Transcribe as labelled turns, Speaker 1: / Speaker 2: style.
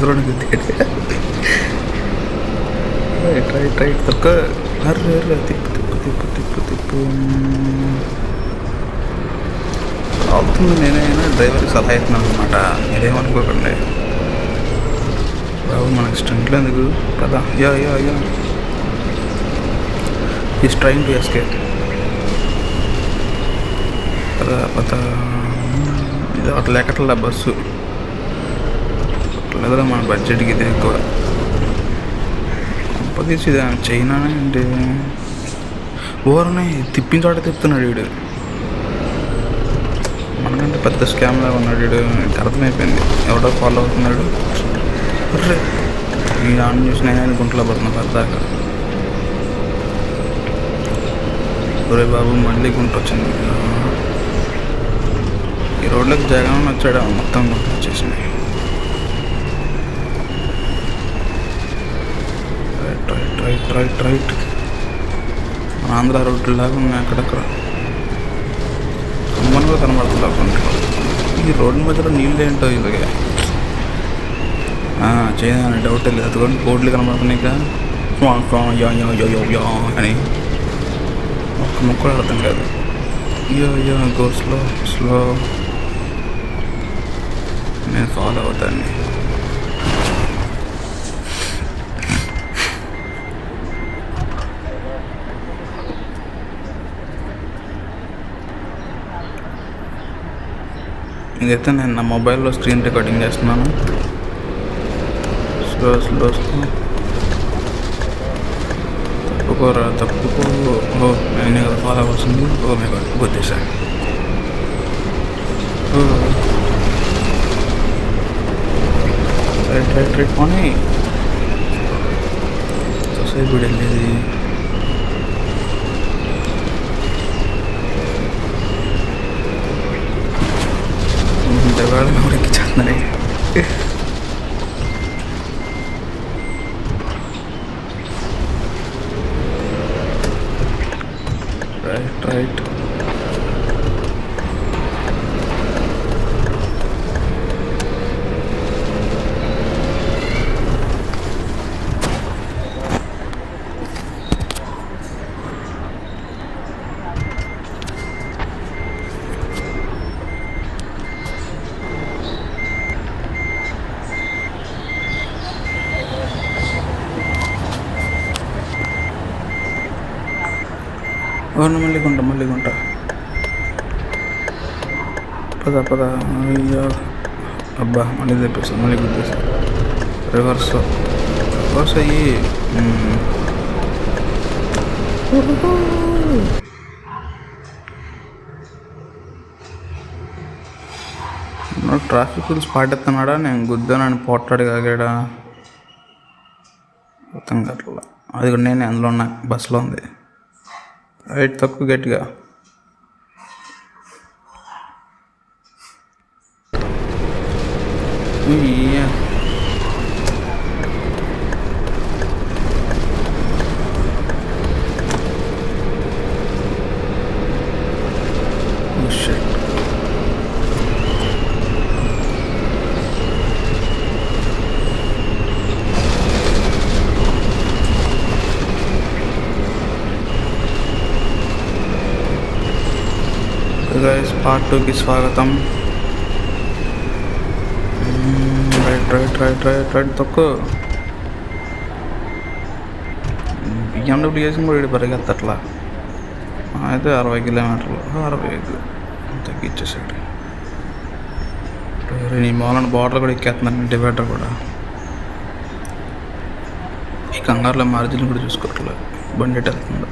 Speaker 1: ముసలోని గుద్దాడు. Right right తొక్క. Array తిప్పు తిప్పు తిప్పు తిప్పు తిప్పు అవుతుంది. నేనైనా డ్రైవర్కి సలహా ఇస్తున్నాను అనమాట, మీరేమనుకోకండి బాబు. మనకి స్టంట్లు ఎందుకు కదా. Yeah yeah yeah is trying to escape కదా. ఇది అట్లా ఎక్కట్లా బస్సు అట్లా. మన బడ్జెట్కి ఇది ఎక్కువ. తీసి చైనా అంటే ఓరనే తిప్పిన చోట తిప్పుతున్నాడు వీడు. మనకంటే పెద్ద స్కామ్లా ఉన్నాడు వీడు. అర్థమైపోయింది ఎవడో ఫాలో అవుతున్నాడు. అర్రే ఈ ఆన్ చూసి నేను గుంటలో పడుతున్నా పద్దాకా. ఒరే బాబు మళ్ళీ గుంట వచ్చింది. ఈ రోడ్లోకి జగన్ వచ్చాడు, మొత్తం గుంట వచ్చేసింది. రైట్ రైట్ రైట్ ఆంధ్ర రోడ్లాగా ఉన్నాయి అక్కడక్కడ. అమ్మని కూడా కనబడుతుంది అక్కడ. ఈ రోడ్డు మధ్యలో నీళ్ళు ఏంటో ఇలాగే చేయని డౌట్ లేదు. అది కూడా బోర్డులు కనబడుతున్నాయి అని ఒక్క ముక్క అర్థం కాదు. అయ్యో గో స్లో స్లో. నేను ఫాలో అవుతాను. ఇదైతే నేను నా మొబైల్లో స్క్రీన్ రికార్డింగ్ చేస్తున్నాను. Slow slow slow. తప్పుకోరా తప్పుకో. ఓ నేనే కదా ఫాలో అవ్వాల్సింది. ఓ మై గాడ్ గుద్దేశాను. రైట్ రైట్ రైట్ పోనీ. సొసైటీ కూడా వెళ్ళేది. వాళ్ళని ఎవరికి చేస్తున్నాయి. రైట్ రైట్ మళ్ళీ గుంట పద. అయ్యో అబ్బా మళ్ళీ తెప్పిస్తాను. మళ్ళీ గుర్తిస్తాను. రివర్స్ అయ్యి ట్రాఫిక్ రూల్స్ పాటిస్తున్నాడా, నేను గుద్దానని పోట్లాడు కాగాడా అర్థం కావట్లా. అది కూడా నేను అందులో ఉన్నా, బస్సులో ఉంది. రైట్ తక్కువ గట్టిగా. గైస్ పార్ట్ 2కి స్వాగతం. రైట్ తక్కువ. బిఎండబ్ల్యూ చేసి కూడా పరిగెత్తట్లా. అయితే 60 కిలోమీటర్లు 65 తగ్గించేసాడు. నీ మూలన బార్డర్ కూడా ఎక్కేస్తున్నాను, డివైడర్ కూడా. ఈ కంగారులో మార్జిన్ కూడా చూసుకోవట్లేదు, బండి వెళ్తుంది.